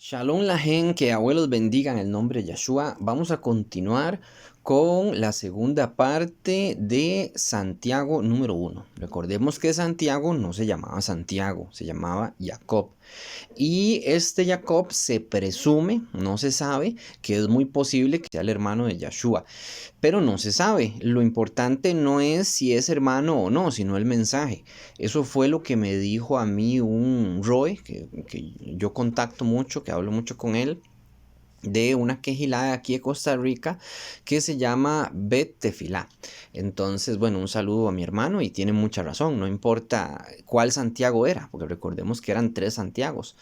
Shalom Lahen, que abuelos bendigan el nombre de Yeshua. Vamos a continuar con la segunda parte de Santiago número 1. Recordemos que Santiago no se llamaba Santiago, se llamaba Jacob. Y este Jacob se presume, no se sabe, que es muy posible que sea el hermano de Yeshua. Pero no se sabe. Lo importante no es si es hermano o no, sino el mensaje. Eso fue lo que me dijo a mí un Roy, que yo contacto mucho, que hablo mucho con él, de una quejilá aquí de Costa Rica que se llama Bet Tefilá. Entonces, bueno, un saludo a mi hermano y tiene mucha razón. No importa cuál Santiago era, porque recordemos que eran 3 Santiagos,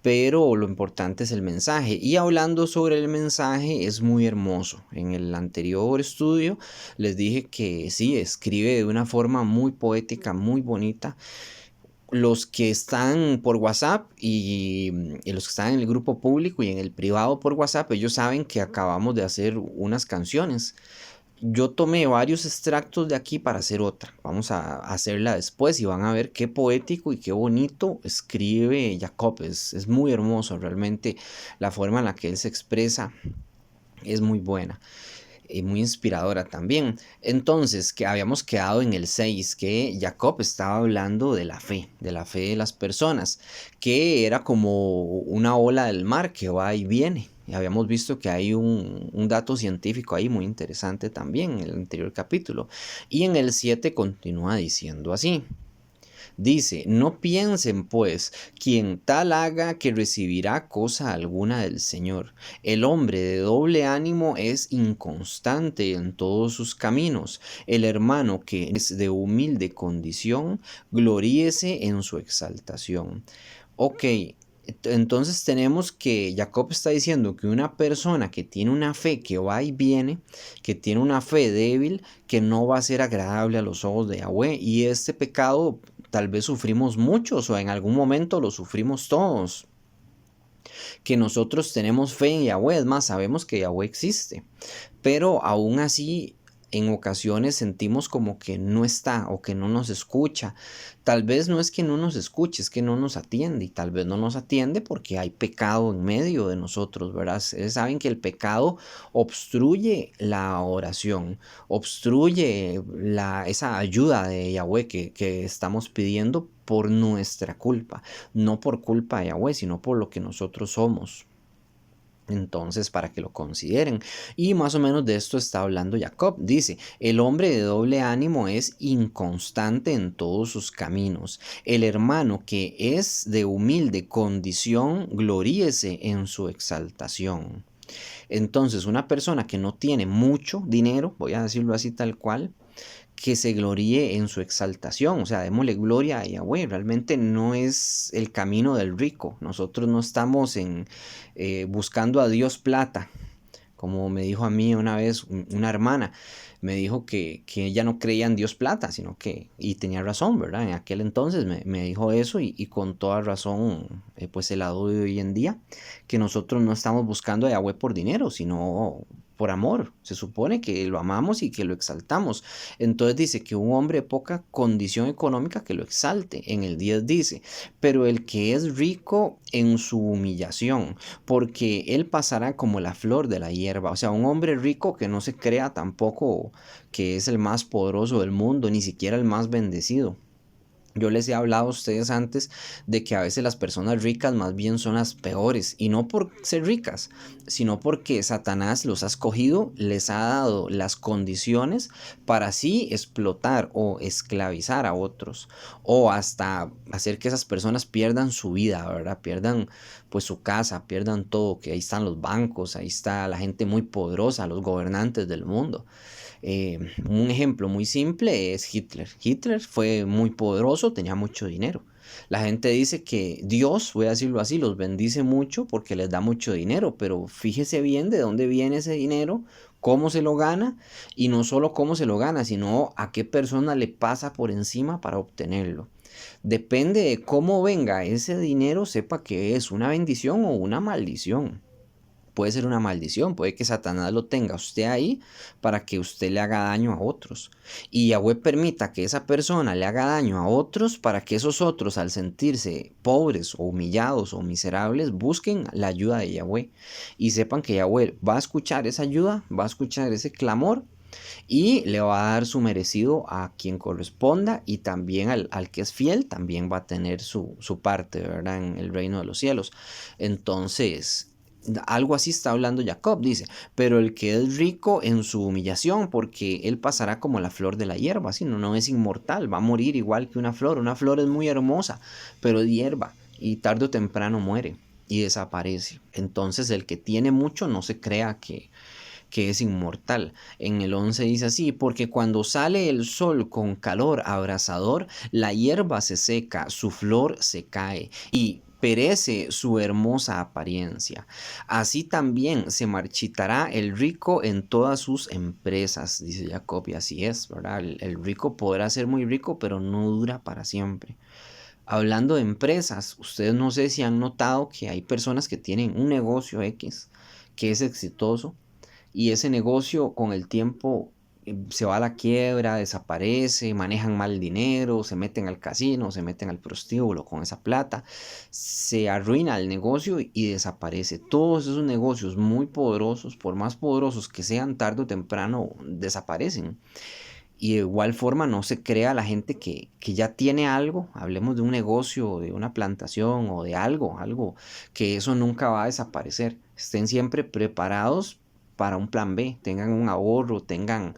pero lo importante es el mensaje. Y hablando sobre el mensaje, es muy hermoso. En el anterior estudio les dije que sí, escribe de una forma muy poética, muy bonita. Los que están por WhatsApp y los que están en el grupo público y en el privado por WhatsApp, ellos saben que acabamos de hacer unas canciones. Yo tomé varios extractos de aquí para hacer otra. Vamos a hacerla después y van a ver qué poético y qué bonito escribe Jacob. Es muy hermoso realmente la forma en la que él se expresa. Es muy buena y muy inspiradora también. Entonces, que habíamos quedado en el 6 que Jacob estaba hablando de la fe de las personas, que era como una ola del mar que va y viene. Y habíamos visto que hay un dato científico ahí muy interesante también en el anterior capítulo. Y en el 7 continúa diciendo así. Dice, no piensen pues, quien tal haga que recibirá cosa alguna del Señor. El hombre de doble ánimo es inconstante en todos sus caminos. El hermano que es de humilde condición, gloríese en su exaltación. Ok, entonces tenemos que Jacob está diciendo que una persona que tiene una fe que va y viene, que tiene una fe débil, que no va a ser agradable a los ojos de Yahweh. Y este pecado tal vez sufrimos muchos o en algún momento lo sufrimos todos. Que nosotros tenemos fe en Yahweh, es más, sabemos que Yahweh existe, pero aún así en ocasiones sentimos como que no está o que no nos escucha. Tal vez no es que no nos escuche, es que no nos atiende, y tal vez no nos atiende porque hay pecado en medio de nosotros, ¿verdad? Ustedes saben que el pecado obstruye la oración, obstruye esa ayuda de Yahweh que estamos pidiendo por nuestra culpa, no por culpa de Yahweh, sino por lo que nosotros somos. Entonces, para que lo consideren. Y más o menos de esto está hablando Jacob. Dice, el hombre de doble ánimo es inconstante en todos sus caminos. El hermano que es de humilde condición, gloríese en su exaltación. Entonces, una persona que no tiene mucho dinero, voy a decirlo así tal cual, que se gloríe en su exaltación, o sea, démosle gloria a Yahweh. Realmente no es el camino del rico. Nosotros no estamos buscando a Dios plata, como me dijo a mí una vez una hermana. Me dijo que ella no creía en Dios plata, sino que, y tenía razón, ¿verdad? En aquel entonces me dijo eso y con toda razón, pues se la doy hoy en día, que nosotros no estamos buscando a Yahweh por dinero, sino por amor. Se supone que lo amamos y que lo exaltamos. Entonces dice que un hombre de poca condición económica que lo exalte. En el 10 dice, pero el que es rico en su humillación, porque él pasará como la flor de la hierba. O sea, un hombre rico que no se crea tampoco que es el más poderoso del mundo, ni siquiera el más bendecido. Yo les he hablado a ustedes antes de que a veces las personas ricas más bien son las peores, y no por ser ricas, sino porque Satanás los ha escogido, les ha dado las condiciones para así explotar o esclavizar a otros, o hasta hacer que esas personas pierdan su vida, ¿verdad? Pierdan pues su casa, pierdan todo, que ahí están los bancos, ahí está la gente muy poderosa, los gobernantes del mundo. Un ejemplo muy simple es Hitler. Hitler fue muy poderoso, tenía mucho dinero. La gente dice que Dios, voy a decirlo así, los bendice mucho porque les da mucho dinero, pero fíjese bien de dónde viene ese dinero, cómo se lo gana, y no solo cómo se lo gana, sino a qué persona le pasa por encima para obtenerlo. Depende de cómo venga ese dinero, sepa que es una bendición o una maldición. Puede ser una maldición, puede que Satanás lo tenga a usted ahí para que usted le haga daño a otros. Y Yahweh permita que esa persona le haga daño a otros para que esos otros, al sentirse pobres o humillados o miserables, busquen la ayuda de Yahweh. Y sepan que Yahweh va a escuchar esa ayuda, va a escuchar ese clamor y le va a dar su merecido a quien corresponda, y también al que es fiel también va a tener su parte, ¿verdad? En el reino de los cielos. Entonces, algo así está hablando Jacob, dice, pero el que es rico en su humillación, porque él pasará como la flor de la hierba, ¿sí? No es inmortal, va a morir igual que una flor. Una flor es muy hermosa, pero es hierba y tarde o temprano muere y desaparece. Entonces el que tiene mucho no se crea que es inmortal. En el 11 dice así: porque cuando sale el sol con calor abrasador, la hierba se seca, su flor se cae y perece su hermosa apariencia. Así también se marchitará el rico en todas sus empresas, dice Jacob, y así es, ¿verdad? El rico podrá ser muy rico, pero no dura para siempre. Hablando de empresas, ustedes no sé si han notado que hay personas que tienen un negocio X que es exitoso, y ese negocio con el tiempo se va a la quiebra, desaparece, manejan mal el dinero, se meten al casino, se meten al prostíbulo con esa plata, se arruina el negocio y desaparece. Todos esos negocios muy poderosos, por más poderosos que sean, tarde o temprano desaparecen. Y de igual forma no se crea la gente que ya tiene algo, hablemos de un negocio, de una plantación o de algo, que eso nunca va a desaparecer. Estén siempre preparados para un plan B, tengan un ahorro, tengan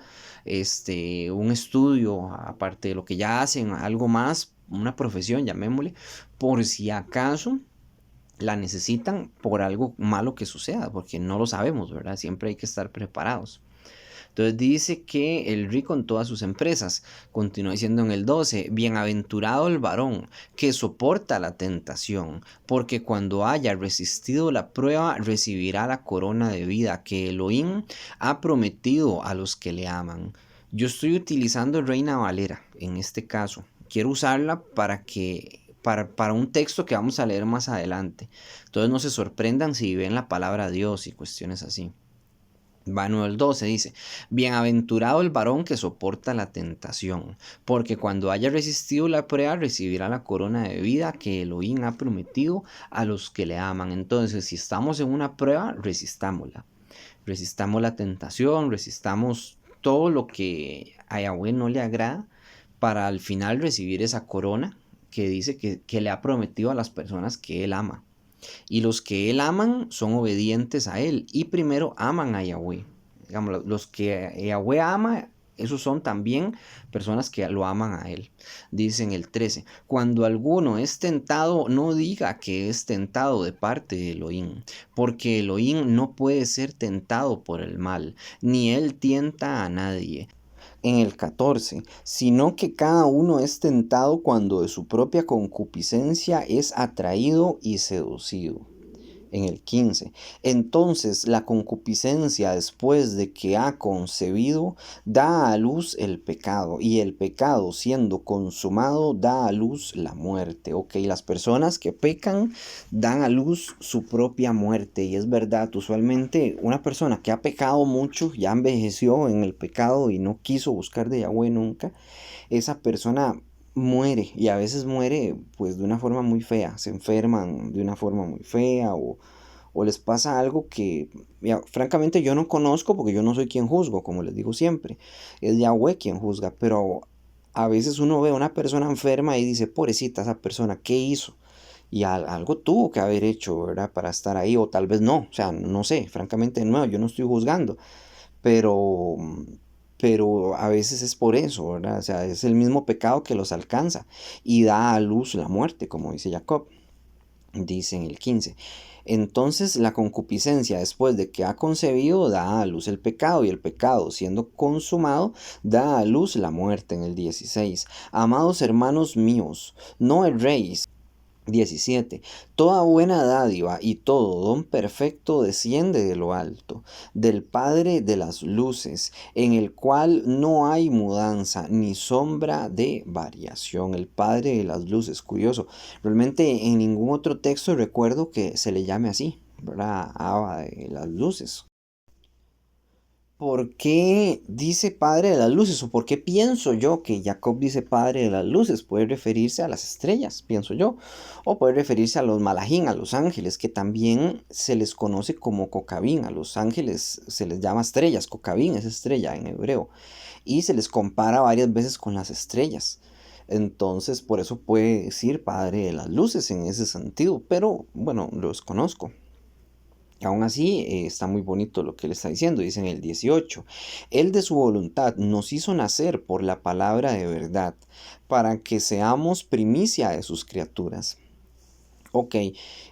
un estudio, aparte de lo que ya hacen, algo más, una profesión, llamémosle, por si acaso la necesitan por algo malo que suceda, porque no lo sabemos, ¿verdad? Siempre hay que estar preparados. Entonces dice que el rico en todas sus empresas. Continúa diciendo en el 12: bienaventurado el varón que soporta la tentación, porque cuando haya resistido la prueba recibirá la corona de vida que Elohim ha prometido a los que le aman. Yo estoy utilizando Reina Valera en este caso. Quiero usarla para un texto que vamos a leer más adelante. Entonces no se sorprendan si ven la palabra Dios y cuestiones así. Vano el 12 dice: bienaventurado el varón que soporta la tentación, porque cuando haya resistido la prueba recibirá la corona de vida que Elohim ha prometido a los que le aman. Entonces, si estamos en una prueba, resistámosla. Resistamos la tentación, resistamos todo lo que a Yahweh no le agrada, para al final recibir esa corona que dice que le ha prometido a las personas que él ama. Y los que él aman son obedientes a él y primero aman a Yahweh. Digamos, los que Yahweh ama, esos son también personas que lo aman a él. Dice en el 13: cuando alguno es tentado, no diga que es tentado de parte de Elohim, porque Elohim no puede ser tentado por el mal, ni él tienta a nadie. En el 14: sino que cada uno es tentado cuando de su propia concupiscencia es atraído y seducido. En el 15: entonces la concupiscencia, después de que ha concebido, da a luz el pecado, y el pecado, siendo consumado, da a luz la muerte. Ok, las personas que pecan dan a luz su propia muerte, y es verdad, usualmente una persona que ha pecado mucho, ya envejeció en el pecado y no quiso buscar de Yahweh nunca, esa persona muere, y a veces muere pues de una forma muy fea, se enferman de una forma muy fea, o les pasa algo que francamente yo no conozco, porque yo no soy quien juzgo, como les digo siempre, es Yahweh quien juzga. Pero a veces uno ve a una persona enferma y dice: pobrecita esa persona, ¿qué hizo? Y algo tuvo que haber hecho, ¿verdad? Para estar ahí, o tal vez no, o sea, no sé, francamente no, yo no estoy juzgando, pero a veces es por eso, ¿verdad? O sea, es el mismo pecado que los alcanza y da a luz la muerte, como dice Jacob. Dice en el 15: entonces la concupiscencia, después de que ha concebido, da a luz el pecado, y el pecado, siendo consumado, da a luz la muerte. En el 16: amados hermanos míos, no erréis. 17: toda buena dádiva y todo don perfecto desciende de lo alto, del Padre de las luces, en el cual no hay mudanza ni sombra de variación. El Padre de las luces, curioso, realmente en ningún otro texto recuerdo que se le llame así. ¿verdad? Abba de las luces. ¿Por qué dice padre de las luces? ¿O por qué pienso yo que Jacob dice padre de las luces? Puede referirse a las estrellas, pienso yo. O puede referirse a los malajim, a los ángeles, que también se les conoce como cocabín. A los ángeles se les llama estrellas. Cocabín es estrella en hebreo. Y se les compara varias veces con las estrellas. Entonces, por eso puede decir padre de las luces en ese sentido. Pero bueno, los conozco. Aún así, está muy bonito lo que él está diciendo. Dice en el 18, Él de su voluntad nos hizo nacer por la palabra de verdad, para que seamos primicia de sus criaturas. Ok,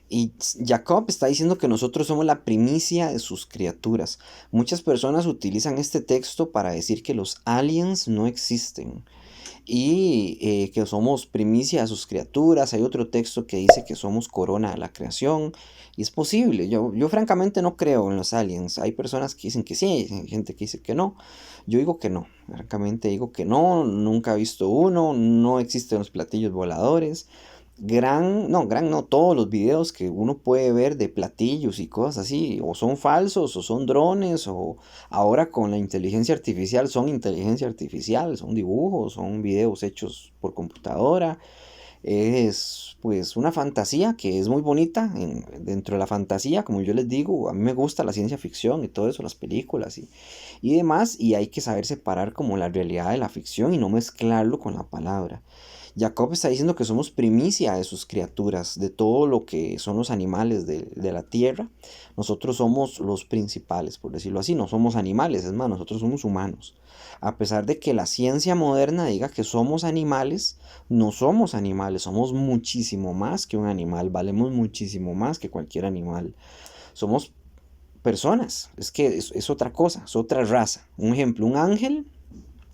y Jacob está diciendo que nosotros somos la primicia de sus criaturas. Muchas personas utilizan este texto para decir que los aliens no existen y que somos primicia de sus criaturas. Hay otro texto que dice que somos corona de la creación. Y es posible. Yo francamente no creo en los aliens. Hay personas que dicen que sí, hay gente que dice que no. Yo digo que no. Francamente digo que no. Nunca he visto uno. No existen los platillos voladores. Gran no, todos los videos que uno puede ver de platillos y cosas así, o son falsos, o son drones, o ahora con la inteligencia artificial son inteligencia artificial, son dibujos, son videos hechos por computadora. Es pues una fantasía que es muy bonita. Dentro de la fantasía, como yo les digo, a mí me gusta la ciencia ficción y todo eso, las películas y demás, y hay que saber separar como la realidad de la ficción y no mezclarlo con la palabra. Jacob está diciendo que somos primicia de sus criaturas, de todo lo que son los animales de la tierra. Nosotros somos los principales, por decirlo así. No somos animales, es más, nosotros somos humanos. A pesar de que la ciencia moderna diga que somos animales, no somos animales, somos muchísimo más que un animal, valemos muchísimo más que cualquier animal. Somos personas, es que es otra cosa, es otra raza. Un ejemplo, un ángel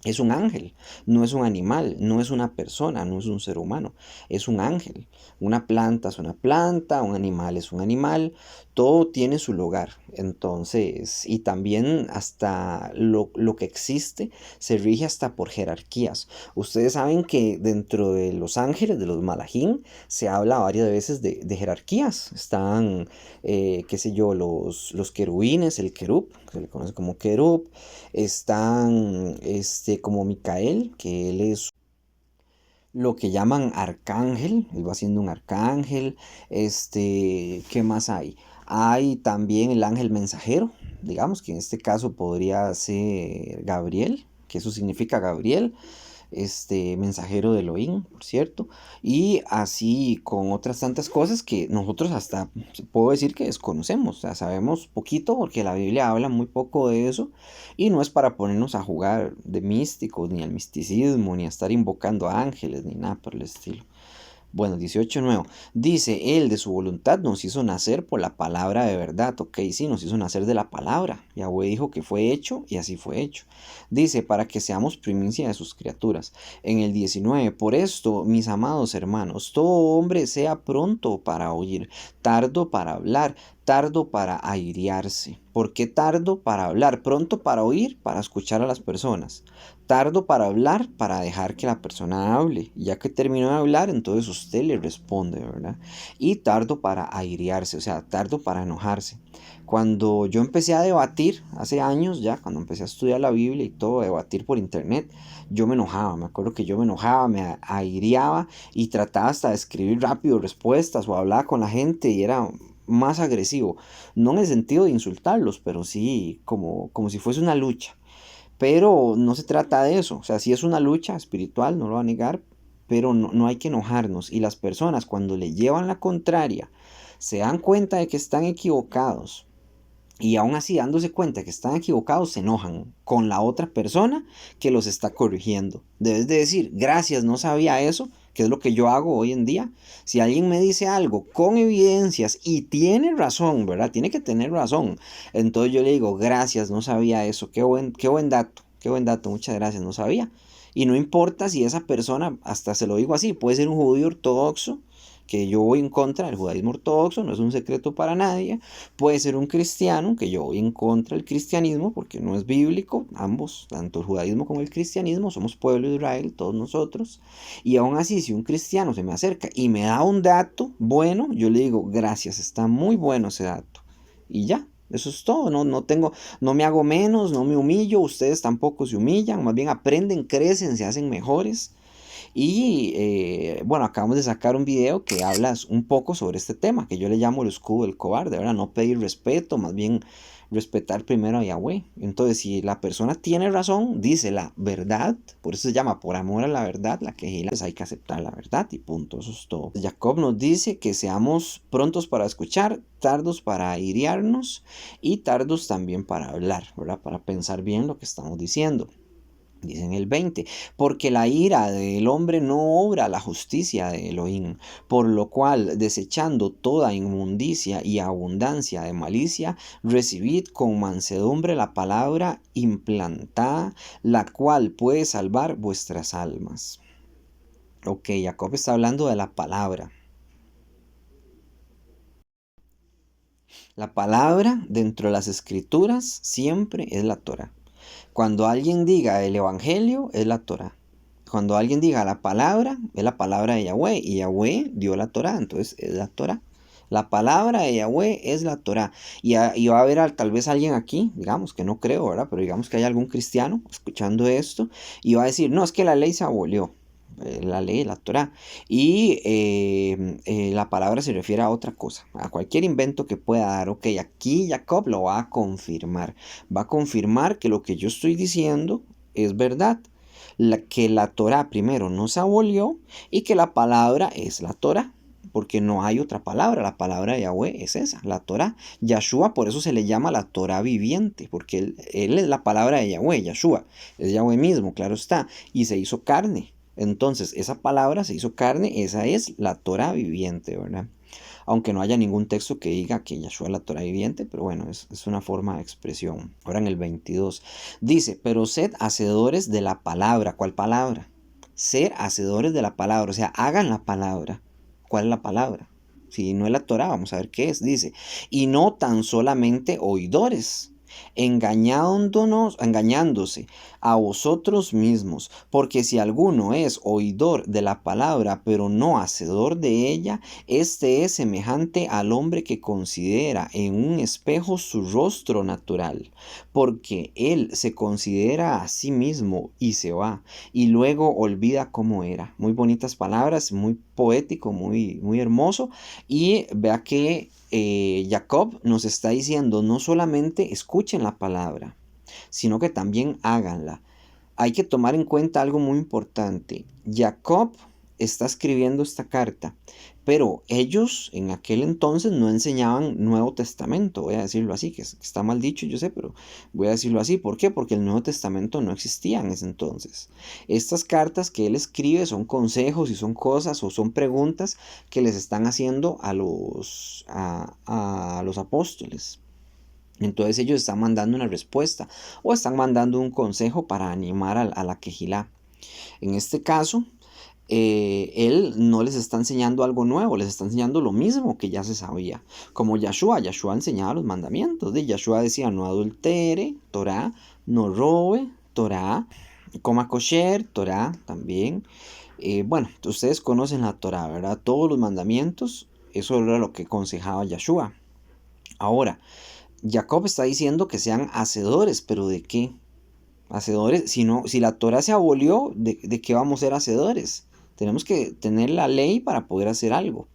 es un ángel, no es un animal, no es una persona, no es un ser humano, es un ángel. Una planta es una planta, un animal es un animal, todo tiene su lugar. Entonces, y también hasta lo que existe se rige hasta por jerarquías. Ustedes saben que dentro de los ángeles, de los malajim, se habla varias veces de jerarquías. Están, qué sé yo, los querubines, el querub, que se le conoce como querub. Están como Micael, que él es lo que llaman arcángel, él va siendo un arcángel. ¿Qué más hay? Hay también el ángel mensajero, digamos que en este caso podría ser Gabriel, que eso significa Gabriel, mensajero de Elohim, por cierto, y así con otras tantas cosas que nosotros hasta puedo decir que desconocemos. O sea, sabemos poquito porque la Biblia habla muy poco de eso, y no es para ponernos a jugar de místicos, ni al misticismo, ni a estar invocando a ángeles, ni nada por el estilo. Bueno, 18 nuevo. Dice, Él de su voluntad nos hizo nacer por la palabra de verdad. Ok, sí, nos hizo nacer de la palabra. Yahweh dijo que fue hecho y así fue hecho. Dice, para que seamos primicia de sus criaturas. En el 19, por esto, mis amados hermanos, todo hombre sea pronto para oír, tardo para hablar, tardo para airiarse. ¿Por qué tardo para hablar? Pronto para oír, para escuchar a las personas. Tardo para hablar, para dejar que la persona hable. Ya que terminó de hablar, entonces usted le responde, ¿verdad? Y tardo para airearse, o sea, tardo para enojarse. Cuando yo empecé a debatir, hace años ya, cuando empecé a estudiar la Biblia y todo, a debatir por internet, yo me enojaba. Me acuerdo que yo me enojaba, me aireaba y trataba hasta de escribir rápido respuestas o hablaba con la gente y era más agresivo. No en el sentido de insultarlos, pero sí como si fuese una lucha. Pero no se trata de eso. O sea, sí es una lucha espiritual, no lo va a negar, pero no hay que enojarnos. Y las personas cuando le llevan la contraria, se dan cuenta de que están equivocados. Y aún así, dándose cuenta que están equivocados, se enojan con la otra persona que los está corrigiendo. Debes de decir, gracias, no sabía eso, que es lo que yo hago hoy en día. Si alguien me dice algo con evidencias y tiene razón, ¿verdad? Tiene que tener razón. Entonces yo le digo, gracias, no sabía eso, qué buen dato, muchas gracias, no sabía. Y no importa si esa persona, hasta se lo digo así, puede ser un judío ortodoxo, que yo voy en contra del judaísmo ortodoxo, no es un secreto para nadie. Puede ser un cristiano, que yo voy en contra del cristianismo, porque no es bíblico. Ambos, tanto el judaísmo como el cristianismo, somos pueblo de Israel, todos nosotros. Y aún así, si un cristiano se me acerca y me da un dato bueno, yo le digo, gracias, está muy bueno ese dato. y ya. Eso es todo, no me hago menos, no me humillo, ustedes tampoco se humillan, más bien aprenden, crecen, se hacen mejores. Y bueno, acabamos de sacar un video que habla un poco sobre este tema, que yo le llamo el escudo del cobarde, ¿verdad? No pedir respeto, más bien respetar primero a Yahweh. Entonces, si la persona tiene razón, dice la verdad, por eso se llama por amor a la verdad, la quejila, pues hay que aceptar la verdad y punto, eso es todo. Jacob nos dice que seamos prontos para escuchar, tardos para iriarnos y tardos también para hablar, ¿verdad? Para pensar bien lo que estamos diciendo. Dice en el 20, porque la ira del hombre no obra la justicia de Elohim, por lo cual, desechando toda inmundicia y abundancia de malicia, recibid con mansedumbre la palabra implantada, la cual puede salvar vuestras almas. Ok, Jacob está hablando de la palabra. La palabra dentro de las escrituras siempre es la Torah. Cuando alguien diga el evangelio, es la Torah. Cuando alguien diga la palabra, es la palabra de Yahweh. Y Yahweh dio la Torah, entonces es la Torah. La palabra de Yahweh es la Torah. Y va a haber tal vez alguien aquí, digamos que no creo, ¿verdad? Pero digamos que hay algún cristiano escuchando esto y va a decir, no, es que la ley se abolió. La ley, la Torah. Y la palabra se refiere a otra cosa, a cualquier invento que pueda dar. Ok, aquí Jacob lo va a confirmar. Va a confirmar que lo que yo estoy diciendo es verdad. Que la Torah primero no se abolió y que la palabra es la Torah. Porque no hay otra palabra, la palabra de Yahweh es esa, la Torah. Yahshua, por eso se le llama la Torah viviente, porque él es la palabra de Yahweh, Yahshua, es Yahweh mismo, claro está, y se hizo carne. Entonces, esa palabra se hizo carne, esa es la Torah viviente, ¿verdad? Aunque no haya ningún texto que diga que Yahshua es la Torah viviente, pero bueno, es una forma de expresión. Ahora en el 22 dice, pero sed hacedores de la palabra. ¿Cuál palabra? Ser hacedores de la palabra, o sea, hagan la palabra. ¿Cuál es la palabra? Si no es la Torah, vamos a ver qué es. Dice, y no tan solamente oidores, engañándose a vosotros mismos, porque si alguno es oidor de la palabra, pero no hacedor de ella, este es semejante al hombre que considera en un espejo su rostro natural, porque él se considera a sí mismo y se va, y luego olvida cómo era. Muy bonitas palabras, muy poético, muy hermoso, y vea que Jacob nos está diciendo, no solamente escuchen la palabra, sino que también háganla. Hay que tomar en cuenta algo muy importante. Jacob está escribiendo esta carta, pero ellos en aquel entonces no enseñaban Nuevo Testamento, voy a decirlo así, que está mal dicho, yo sé, pero voy a decirlo así. ¿Por qué? Porque el Nuevo Testamento no existía en ese entonces. Estas cartas que él escribe son consejos y son cosas o son preguntas que les están haciendo a los apóstoles. Entonces ellos están mandando una respuesta o están mandando un consejo para animar a la quejilá. En este caso, él no les está enseñando algo nuevo, les está enseñando lo mismo que ya se sabía. Como Yahshua enseñaba los mandamientos. Yahshua decía, no adultere, Torah, no robe, Torah, coma kosher, Torah también. Bueno, ustedes conocen la Torah, ¿verdad? Todos los mandamientos, eso era lo que aconsejaba Yahshua. Ahora, Jacob está diciendo que sean hacedores, pero ¿de qué? Hacedores, si la Torah se abolió, ¿de qué vamos a ser hacedores? Tenemos que tener la ley para poder hacer algo.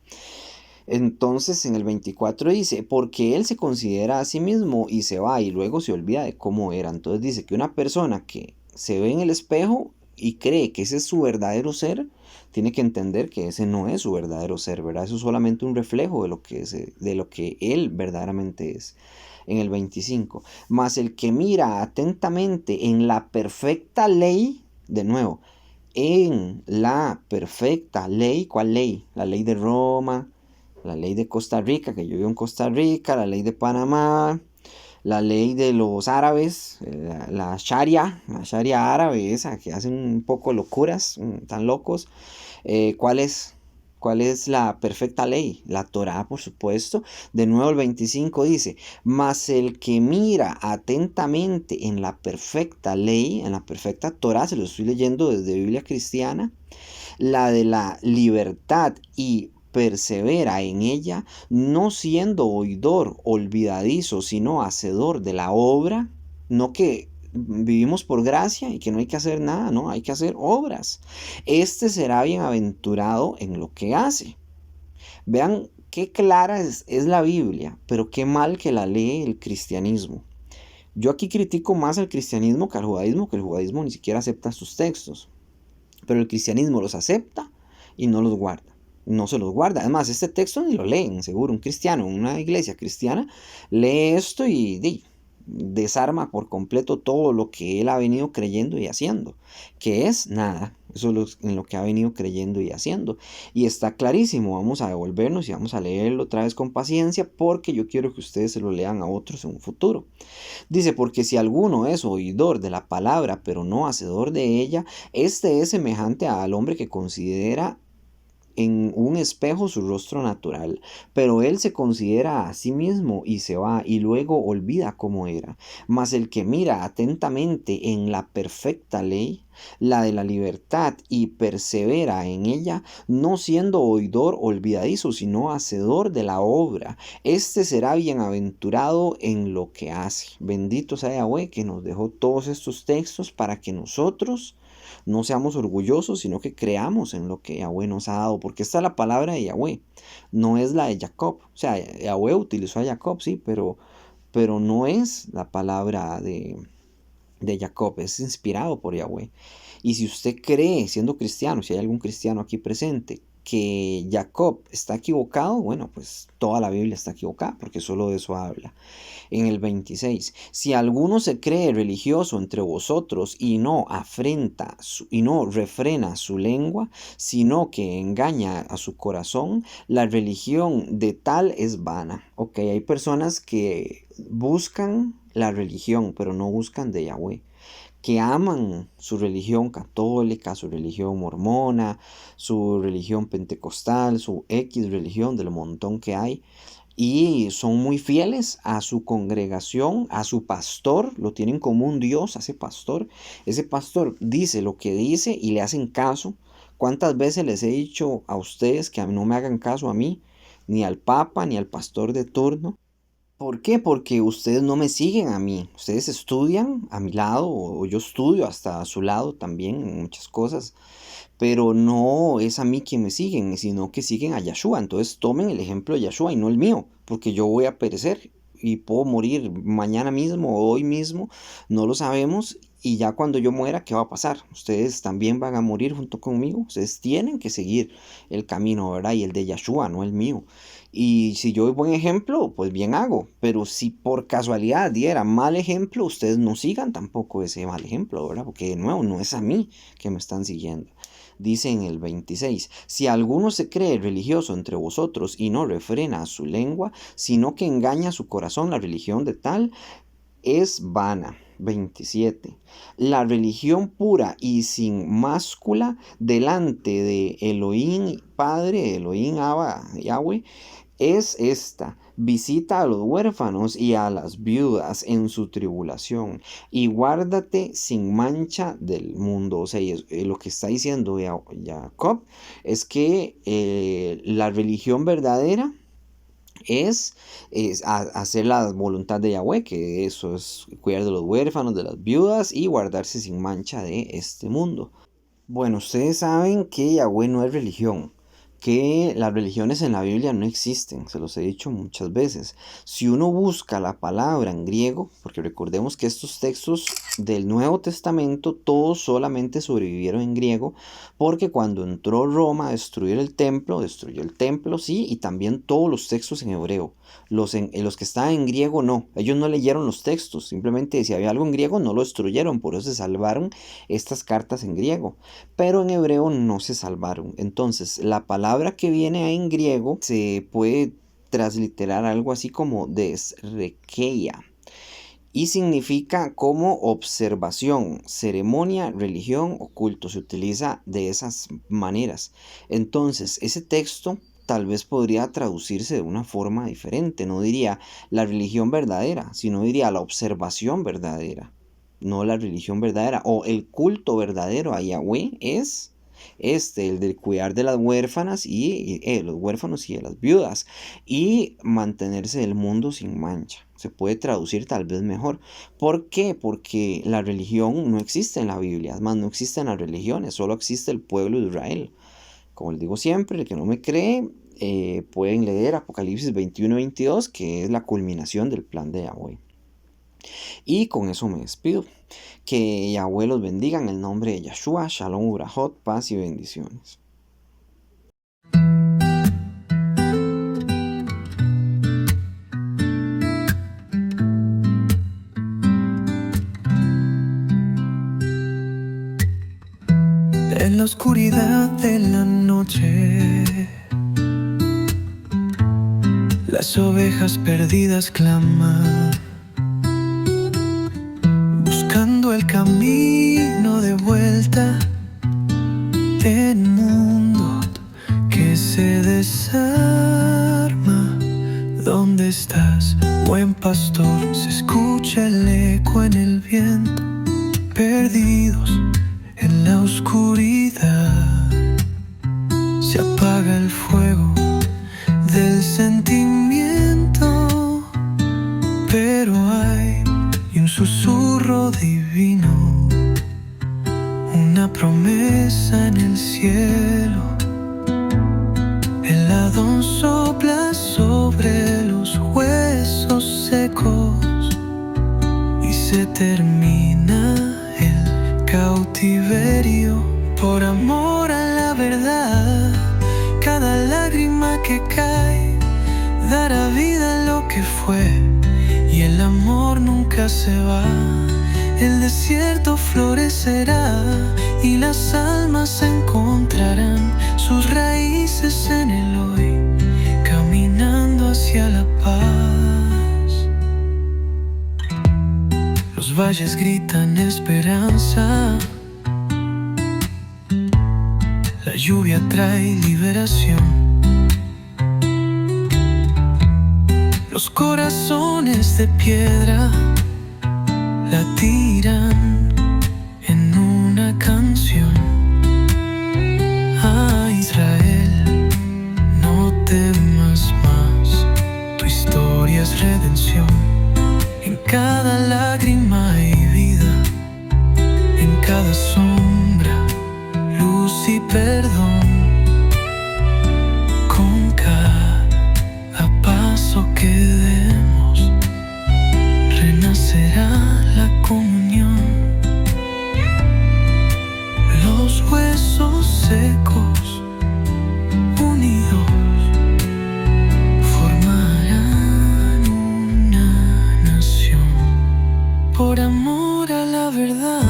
Entonces en el 24 dice, porque él se considera a sí mismo y se va y luego se olvida de cómo era. Entonces dice que una persona que se ve en el espejo y cree que ese es su verdadero ser, tiene que entender que ese no es su verdadero ser, ¿verdad? Eso es solamente un reflejo de lo que él verdaderamente es. En el 25, mas el que mira atentamente en la perfecta ley, de nuevo, en la perfecta ley, ¿cuál ley? La ley de Roma, la ley de Costa Rica, que yo vivo en Costa Rica, la ley de Panamá, la ley de los árabes, la sharia árabe, esa que hacen un poco locuras, tan locos. ¿Cuál es? ¿Cuál es la perfecta ley? La Torá, por supuesto. De nuevo el 25 dice, mas el que mira atentamente en la perfecta ley, en la perfecta Torá, se lo estoy leyendo desde Biblia cristiana, la de la libertad y persevera en ella, no siendo oidor olvidadizo, sino hacedor de la obra, no que vivimos por gracia y que no hay que hacer nada, no, hay que hacer obras. Este será bienaventurado en lo que hace. Vean qué clara es la Biblia, pero qué mal que la lee el cristianismo. Yo aquí critico más al cristianismo que el judaísmo ni siquiera acepta sus textos. Pero el cristianismo los acepta y no los guarda. No se los guarda. Además, este texto ni lo leen, seguro. Un cristiano, una iglesia cristiana, lee esto y desarma por completo todo lo que él ha venido creyendo y haciendo, que es nada. Eso es en lo que ha venido creyendo y haciendo. Y está clarísimo. Vamos a devolvernos y vamos a leerlo otra vez con paciencia, porque yo quiero que ustedes se lo lean a otros en un futuro. Dice, porque si alguno es oidor de la palabra, pero no hacedor de ella, este es semejante al hombre que considera en un espejo su rostro natural, pero él se considera a sí mismo y se va y luego olvida cómo era. Mas el que mira atentamente en la perfecta ley, la de la libertad, y persevera en ella, no siendo oidor olvidadizo, sino hacedor de la obra, este será bienaventurado en lo que hace. Bendito sea Yahweh, que nos dejó todos estos textos para que nosotros no seamos orgullosos, sino que creamos en lo que Yahweh nos ha dado, porque esta es la palabra de Yahweh, no es la de Jacob. O sea, Yahweh utilizó a Jacob, sí, pero no es la palabra de Jacob, es inspirado por Yahweh. Y si usted cree, siendo cristiano, si hay algún cristiano aquí presente, que Jacob está equivocado, bueno, pues toda la Biblia está equivocada, porque solo de eso habla. En el 26, si alguno se cree religioso entre vosotros y no y no refrena su lengua, sino que engaña a su corazón, la religión de tal es vana. Ok, hay personas que buscan la religión, pero no buscan de Yahweh, que aman su religión católica, su religión mormona, su religión pentecostal, su X religión del montón que hay, y son muy fieles a su congregación, a su pastor, lo tienen como un Dios, a ese pastor dice lo que dice y le hacen caso. ¿Cuántas veces les he dicho a ustedes que no me hagan caso a mí, ni al papa, ni al pastor de turno? ¿Por qué? Porque ustedes no me siguen a mí. Ustedes estudian a mi lado o yo estudio hasta a su lado también en muchas cosas, pero no es a mí quien me siguen, sino que siguen a Yahshua. Entonces tomen el ejemplo de Yahshua y no el mío, porque yo voy a perecer y puedo morir mañana mismo o hoy mismo, no lo sabemos. Y ya cuando yo muera, ¿qué va a pasar? Ustedes también van a morir junto conmigo. Ustedes tienen que seguir el camino, ¿verdad? Y el de Yahshua, no el mío. Y si yo doy buen ejemplo, pues bien hago. Pero si por casualidad diera mal ejemplo, ustedes no sigan tampoco ese mal ejemplo, ¿verdad? Porque de nuevo, no es a mí que me están siguiendo. Dice en el 26, si alguno se cree religioso entre vosotros y no refrena su lengua, sino que engaña su corazón, la religión de tal es vana. 27. La religión pura y sin máscula delante de Elohim Padre, Elohim Abba, Yahweh, es esta: visita a los huérfanos y a las viudas en su tribulación y guárdate sin mancha del mundo. O sea, lo que está diciendo Jacob es que la religión verdadera es hacer la voluntad de Yahweh, que eso es cuidar de los huérfanos, de las viudas y guardarse sin mancha de este mundo. Bueno, ustedes saben que Yahweh no es religión, que las religiones en la Biblia no existen, se los he dicho muchas veces. Si uno busca la palabra en griego, porque recordemos que estos textos del Nuevo Testamento todos solamente sobrevivieron en griego, porque cuando entró Roma a destruir el templo, destruyó el templo, sí, y también todos los textos en hebreo. Los que estaban en griego no, ellos no leyeron los textos, simplemente si había algo en griego no lo destruyeron, por eso se salvaron estas cartas en griego, pero en hebreo no se salvaron. Entonces, la palabra que viene en griego se puede transliterar algo así como desrekeia y significa como observación, ceremonia, religión o culto. Se utiliza de esas maneras. Entonces, ese texto tal vez podría traducirse de una forma diferente. No diría la religión verdadera, sino diría la observación verdadera, no la religión verdadera. O el culto verdadero a Yahweh es el de cuidar de las huérfanas y los huérfanos y de las viudas, y mantenerse del mundo sin mancha. Se puede traducir tal vez mejor. ¿Por qué? Porque la religión no existe en la Biblia, es más, no existen las religiones, solo existe el pueblo de Israel. Como les digo siempre, el que no me cree, pueden leer Apocalipsis 21-22, que es la culminación del plan de Yahweh. Y con eso me despido. Que Yahweh los bendiga en el nombre de Yeshua. Shalom, Urahot, paz y bendiciones. En la oscuridad de la noche, las ovejas perdidas claman, buscando el camino de vuelta en un mundo que se desarma. ¿Dónde estás, buen pastor? Se escucha el eco en el viento, perdidos en la oscuridad. Se apaga el fuego del sentimiento, pero hay un susurro divino, una promesa en el cielo. El Adón sopla sobre los huesos secos y se termina el cautiverio. Por amor a la verdad, cada lágrima que cae dará vida a lo que fue, y el amor nunca se va. El desierto florecerá y las almas encontrarán sus raíces en el hoy, caminando hacia la paz. Los valles gritan esperanza, la lluvia trae liberación. Los corazones de piedra latirán en una canción. A Israel, no temas más, tu historia es redención. En cada lágrima hay vida, en cada sombra luz y perdón. Con cada paso que demos renacerá la comunión. Los huesos secos unidos formarán una nación. Por amor a la verdad,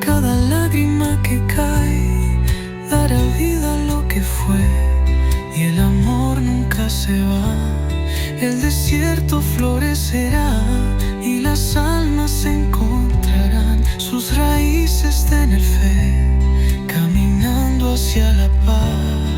cada lágrima que cae dará vida a lo que fue, y el amor nunca se va. El desierto florecerá y las almas encontrarán sus raíces de tener fe, caminando hacia la paz.